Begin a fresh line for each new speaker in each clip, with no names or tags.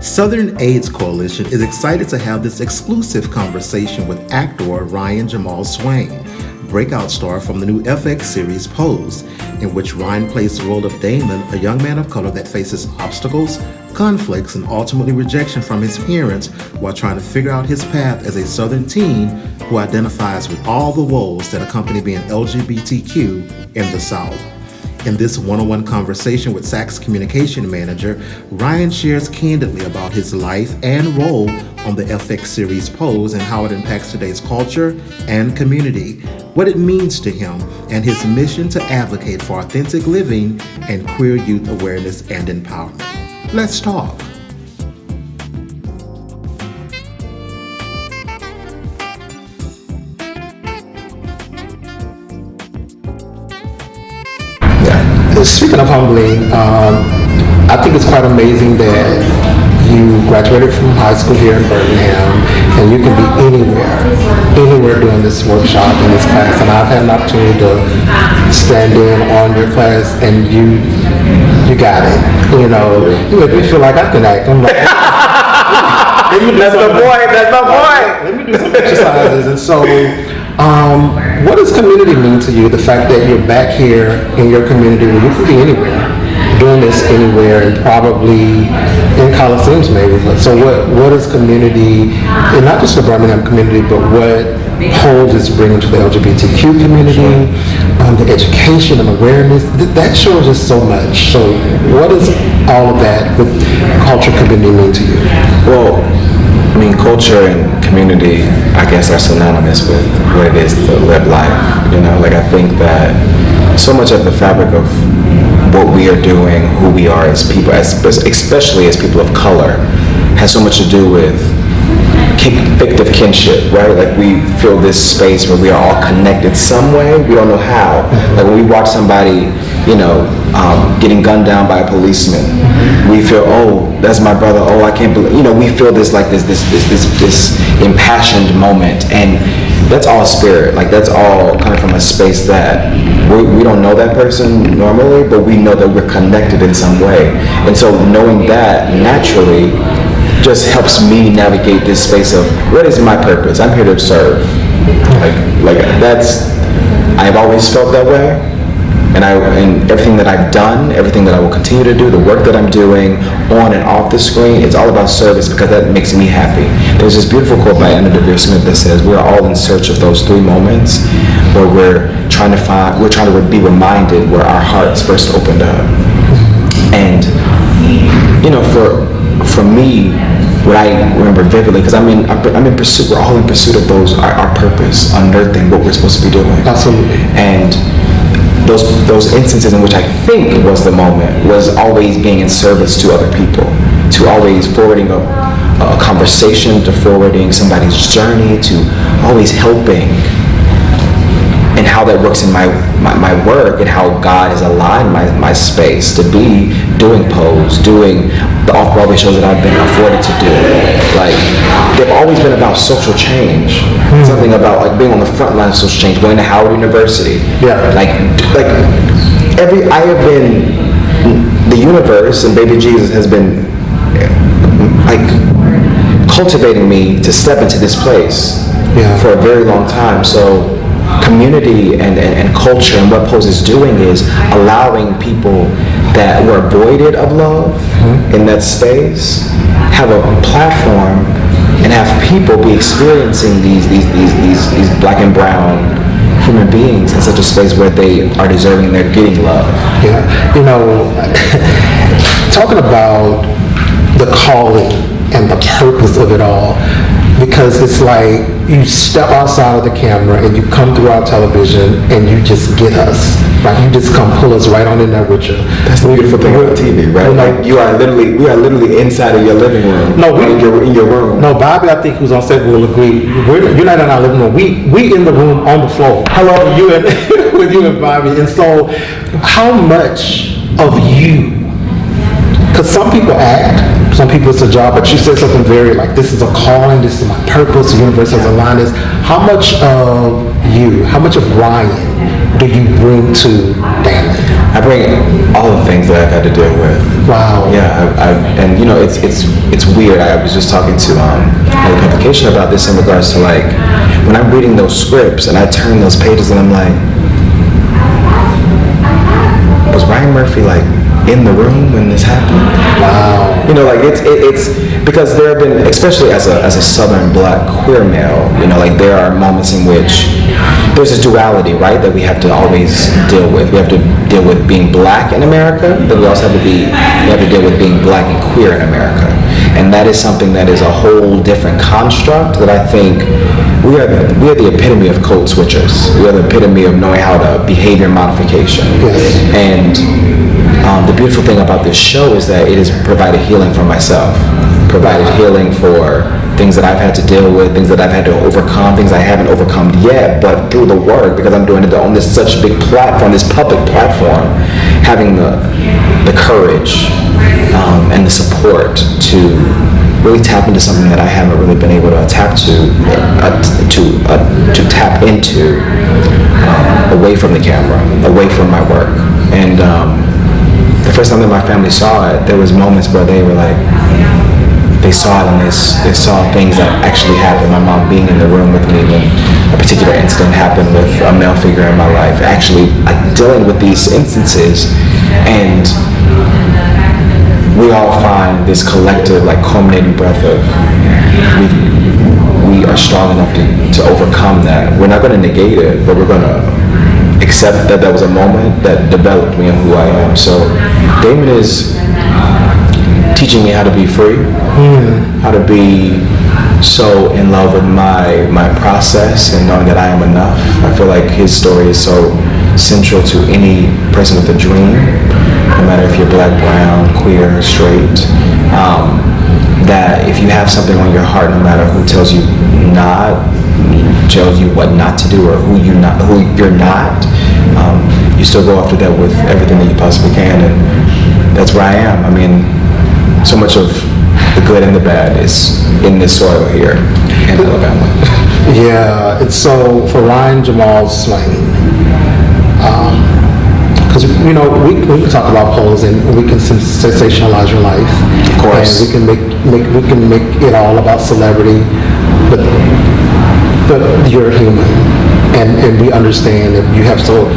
Southern AIDS Coalition is excited to have this exclusive conversation with actor Ryan Jamaal Swain, breakout star from the new FX series Pose, in which Ryan plays the role of Damon, a young man of color that faces obstacles, conflicts, and ultimately rejection from his parents while trying to figure out his path as a Southern teen who identifies with all the woes that accompany being LGBTQ in the South. In this one-on-one conversation with SAC's communication manager, Ryan shares candidly about his life and role on the FX series Pose and how it impacts today's culture and community, what it means to him, and his mission to advocate for authentic living and queer youth awareness and empowerment. Let's talk.
Speaking of humbling, I think it's quite amazing that you graduated from high school here in Birmingham and you can be anywhere doing this workshop in this class. And I've had an opportunity to stand in on your class and you got it. You know, you make me feel like I can act. I'm like, that's my boy. Let me do some exercises. And so, what does community mean to you? The fact that you're back here in your community where you can be anywhere, doing this anywhere, and probably in Coliseums maybe. So what is community, and not just the Birmingham community, but what Pose is bringing to the LGBTQ community, the education and awareness, that shows us so much. So what does all of that with culture community mean to you?
Well, I mean, culture and community, I guess, are synonymous with what it is to live life. You know, like I think that so much of the fabric of what we are doing, who we are as people, especially as people of color, has so much to do with fictive kinship, right? Like we feel this space where we are all connected some way. We don't know how. Like when we watch somebody, you know, getting gunned down by a policeman, we feel, oh, that's my brother. Oh, I can't believe, you know, we feel this like this impassioned moment, and that's all spirit. Like that's all kind of from a space that we don't know that person normally, but we know that we're connected in some way. And so knowing that naturally just helps me navigate this space of what is my purpose? I'm here to serve. Like that's, I've always felt that way. And everything that I've done, everything that I will continue to do, the work that I'm doing on and off the screen, it's all about service because that makes me happy. There's this beautiful quote by Anna Devere Smith that says, we're all in search of those three moments where we're trying to be reminded where our hearts first opened up. And, you know, for me, what I remember vividly, because I'm in pursuit, we're all in pursuit of our purpose, unearthing what we're supposed to be doing.
Absolutely.
And those instances in which I think was the moment was always being in service to other people, to always forwarding a conversation, to forwarding somebody's journey, to always helping, and how that works in my work and how God has aligned my space to be doing Pose, doing the off-Broadway shows that I've been afforded to do. Like, they've always been about social change. Something about like being on the front line of social change, going to Howard University.
Yeah.
Like I have been, the universe and baby Jesus has been like cultivating me to step into this place for a very long time. So community and culture and what Pose is doing is allowing people that were voided of love in that space have a platform and have people be experiencing these black and brown human beings in such a space where they are deserving and they're getting love.
Yeah, you know, talking about the calling and the purpose of it all, because it's like you step outside of the camera and you come through our television and you just get us. Like you just come pull us right on in there with you.
That's the beautiful thing about TV, right? Like we are literally inside of your living room.
No,
in your room.
No, Bobby, I think who's on set will agree. You're not in our living room. We in the room on the floor. Hello, you and with you and Bobby. And so, how much of you? Because some people act, some people it's a job, but you said something very like, this is a calling, this is my purpose, the universe has aligned this. How much of you, how much of Ryan do you bring to Damon?
I bring all the things that I've had to deal with.
Wow.
Yeah, and you know, it's weird. I was just talking to another publication about this in regards to like when I'm reading those scripts and I turn those pages and I'm like, was Ryan Murphy like in the room when this happened?
Wow.
You know, like it's because there have been, especially as a Southern Black queer male, you know, like there are moments in which there's this duality, right, that we have to always deal with. We have to deal with being Black in America, then we also have to deal with being Black and queer in America, and that is something that is a whole different construct that I think we are the epitome of code switchers. We are the epitome of knowing how to behavior modification, and the beautiful thing about this show is that it has provided healing for myself, provided healing for things that I've had to deal with, things that I've had to overcome, things I haven't overcome yet, but through the work, because I'm doing it on this such big platform, this public platform, having the courage and the support to really tap into something that I haven't really been able to tap into away from the camera, away from my work. And the first time that my family saw it, there was moments where they were like, they saw it and they saw things that actually happened. My mom being in the room with me when a particular incident happened with a male figure in my life, actually like dealing with these instances, and we all find this collective like culminating breath of we are strong enough to overcome that. We're not going to negate it, but we're going to accept that that was a moment that developed me and who I am. So Damon is teaching me how to be free, how to be so in love with my process and knowing that I am enough. I feel like his story is so central to any person with a dream, no matter if you're Black, brown, queer, straight, that if you have something on your heart, no matter who tells you what not to do or who you're not, you still go after that with everything that you possibly can, and that's where I am. I mean, so much of the good and the bad is in this soil here in Alabama.
Yeah, it's so for Ryan Jamaal Swain, because you know we can talk about polls and we can sensationalize your life,
of course,
and we can make it all about celebrity, but you're human, and we understand that you have so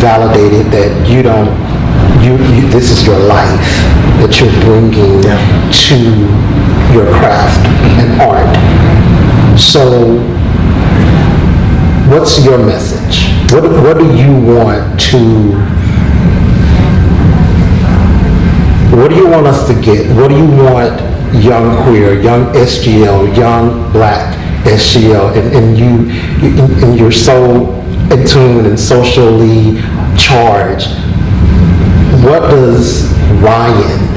validated that you this is your life that you're bringing to your craft and art. So what's your message? What do you want us to get? What do you want young queer, young SGL, young Black SGL, and you're so in tune and socially charged. What does Ryan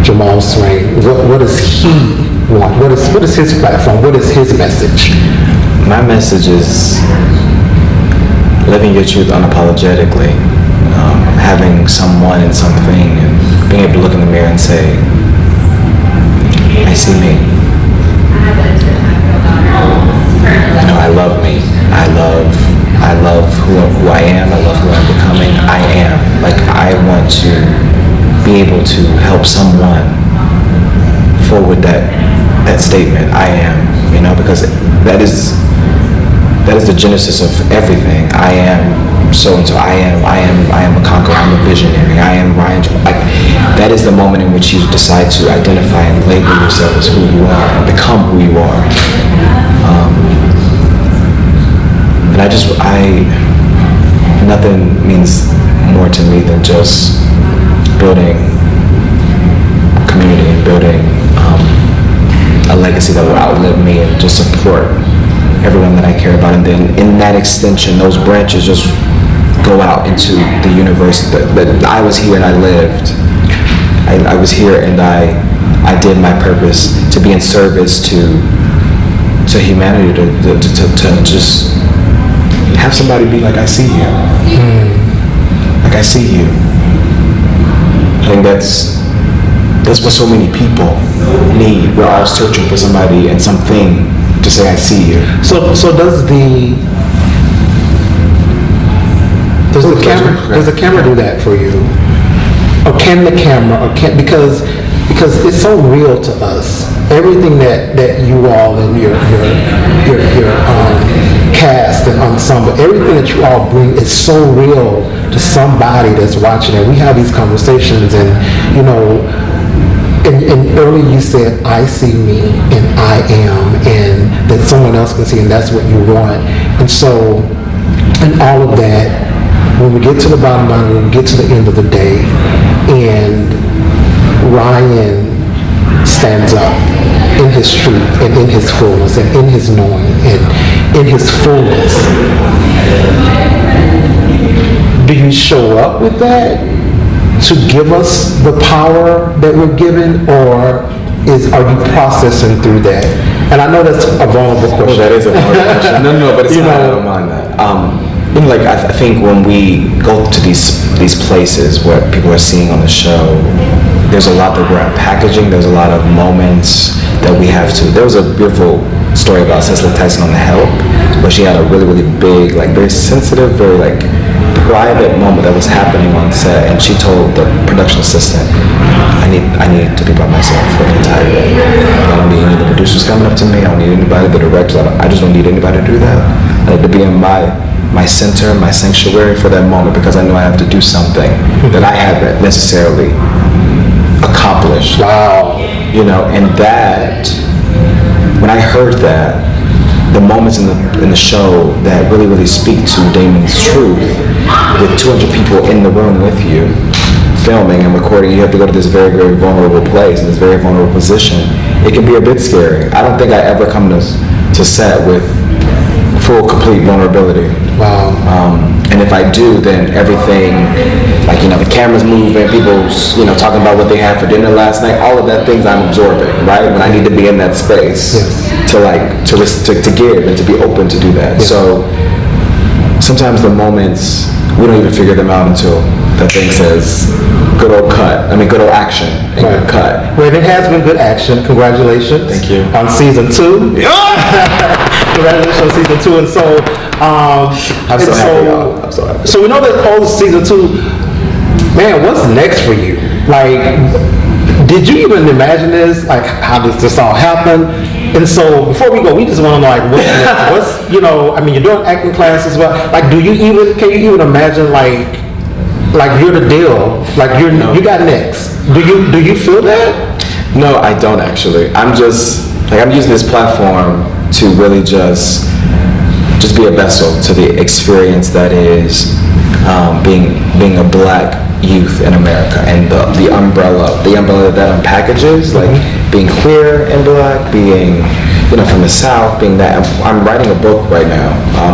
Jamaal Swain, what does he want? What is his platform? What is his message?
My message is living your truth unapologetically, having someone and something, and being able to look in the mirror and say, I see me. You know, I love me. I love who I am. I love who I'm becoming. I am. Like, I want to be able to help someone forward that statement. I am. You know, because that is the genesis of everything. I am so and so. I am a conqueror. I'm a visionary. I am Ryan. That is the moment in which you decide to identify and label yourself as who you are and become who you are. And nothing means more to me than just building community and building a legacy that will outlive me and just support everyone that I care about. And then in that extension, those branches just go out into the universe that I was here and I lived. I was here and I did my purpose to be in service to humanity, to just have somebody be like, I see you. Like, I see you. I think that's what so many people need. We're all searching for somebody and something to say, I see you.
So does the does the camera do that for you? Or can the camera, because it's so real to us. Everything that you all and your cast and ensemble, everything that you all bring is so real to somebody that's watching it. We have these conversations, and you know, and earlier you said, I see me and I am, and that someone else can see, and that's what you want. And so, and all of that, when we get to the bottom line, when we get to the end of the day, and Ryan stands up in his truth and in his fullness and in his knowing and in his fullness, do you show up with that to give us the power that we're given, or are you processing through that? And I know that's a vulnerable question.
That is a vulnerable question. No, but it's not. I don't mind that. Like I think when we go to these places, what people are seeing on the show, there's a lot that we're packaging. There's a lot of moments that we have to. There was a beautiful story about Cicely Tyson on The Help, where she had a really, really big, like very sensitive, very like private moment that was happening on set, and she told the production assistant, I need to be by myself for the entire day. I don't need any of the producers coming up to me. I don't need anybody, the directors. I just don't need anybody to do that. I need to be in my center, my sanctuary for that moment, because I know I have to do something that I haven't necessarily accomplished.
Wow.
You know, and that, when I heard that, the moments in the show that really, really speak to Damien's truth, with 200 people in the room with you, filming and recording, you have to go to this very, very vulnerable place, in this very vulnerable position. It can be a bit scary. I don't think I ever come to set with full, complete vulnerability.
Wow.
And if I do, then everything, like, you know, the camera's moving, people's, you know, talking about what they had for dinner last night, all of that things I'm absorbing, right? When I need to be in that space to give and to be open to do that.
Yes.
So sometimes the moments, we don't even figure them out until that thing says good old action and good cut.
Well, it has been good action. Congratulations.
Thank you.
On season 2. Congratulations on season 2. And so,
I'm so happy, y'all. I'm so happy.
So we know that post season 2, man, what's next for you? Like, did you even imagine this? Like, how does this all happen? And so before we go, we just want to know, like, what's, you know, I mean, you're doing acting classes, but like, can you even imagine, like you're the deal, like you got next? Do you feel that?
No, I don't actually. I'm using this platform to really just be a vessel to the experience that is being a Black youth in America, and the umbrella that unpackages, like being queer and Black, being, you know, from the South, being that. I'm writing a book right now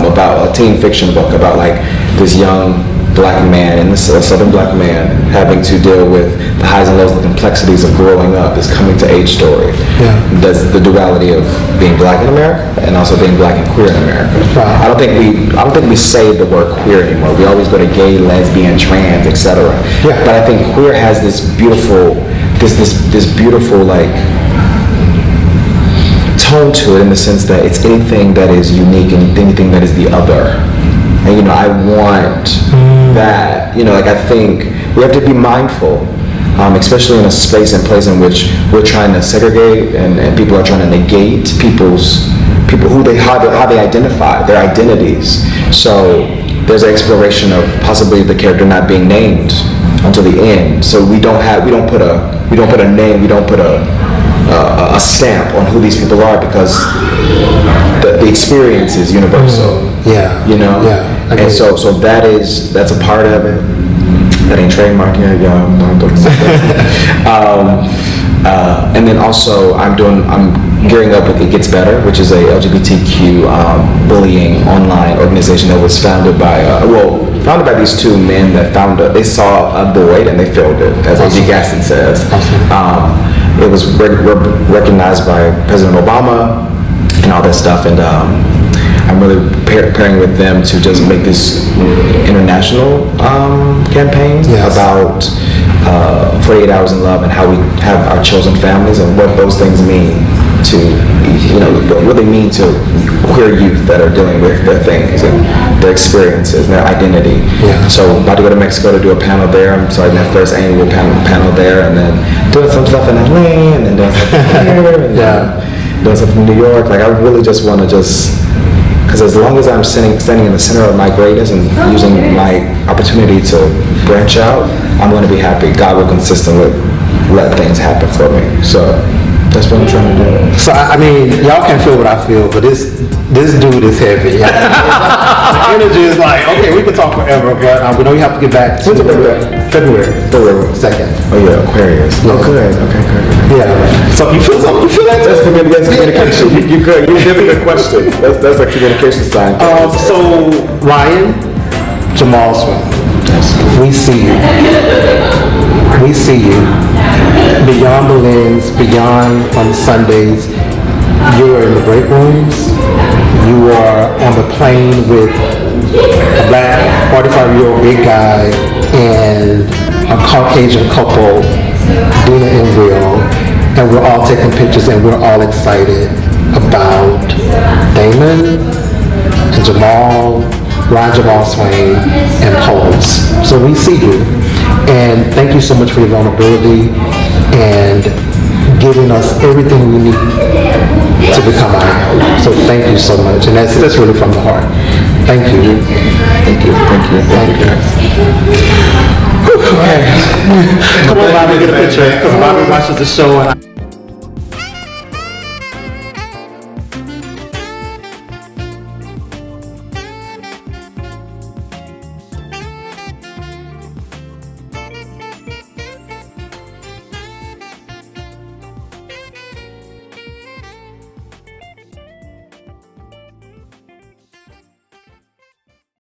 about a teen fiction book about like this young Black man, and this Southern Black man having to deal with the highs and lows, the complexities of growing up, this coming to age story.
Yeah.
That's the duality of being Black in America and also being Black and queer in America.
Wow.
I don't think we say the word queer anymore. We always go to gay, lesbian, trans, etc.
Yeah.
But I think queer has this beautiful like tone to it, in the sense that it's anything that is unique and anything that is the other. And, you know, I want that, you know, like, I think we have to be mindful, especially in a space and place in which we're trying to segregate and people are trying to negate people how they identify, their identities. So there's an exploration of possibly the character not being named until the end. So we don't put a name, we don't put a stamp on who these people are, because the experience is universal.
Yeah.
You know?
Yeah.
And so that's a part of it. That ain't trademarked yet, y'all. And then also I'm gearing up with It Gets Better, which is a LGBTQ bullying online organization that was founded by these two men that they saw a void and they filled it, as A.G. Gaston says. It was recognized by President Obama and all that stuff, and I'm really pairing with them to just make this international campaign about 48 Hours in Love, and how we have our chosen families and what those things mean to, you know, what they mean to queer youth that are dealing with their things and their experiences and their identity.
Yeah.
So about to go to Mexico to do a panel there. I'm starting that first annual panel there, and then doing some stuff in LA, and then doing something here, and doing something in New York. Like I really just want to because as long as I'm standing in the center of my greatness and using my opportunity to branch out, I'm going to be happy. God will consistently let things happen for me. So that's what I'm trying to do.
So I mean, y'all can feel what I feel, but this dude is heavy. The energy is like, okay, we can talk forever, but we know you have to get back to February 2nd.
Oh yeah, Aquarius.
Yeah.
Oh good. Okay, good.
Yeah. So you feel something? You feel that?
That's communication. You good. You're giving a question. That's a communication sign.
So Ryan Jamaal Swain, we see you. We see you. Beyond the lens, beyond on Sundays, you are in the break rooms. You are on the plane with a black 45-year-old big guy and a Caucasian couple, Dina and Will, and we're all taking pictures and we're all excited about Damon and Jamaal, Ryan Jamaal Swain, and Pulse. So we see you, and thank you so much for your vulnerability and giving us everything we need to become our own. So thank you so much, and that's really from the heart. Thank you.
Thank you.
Thank you. Come on, Bobby, get a picture, because Bobby watches the show and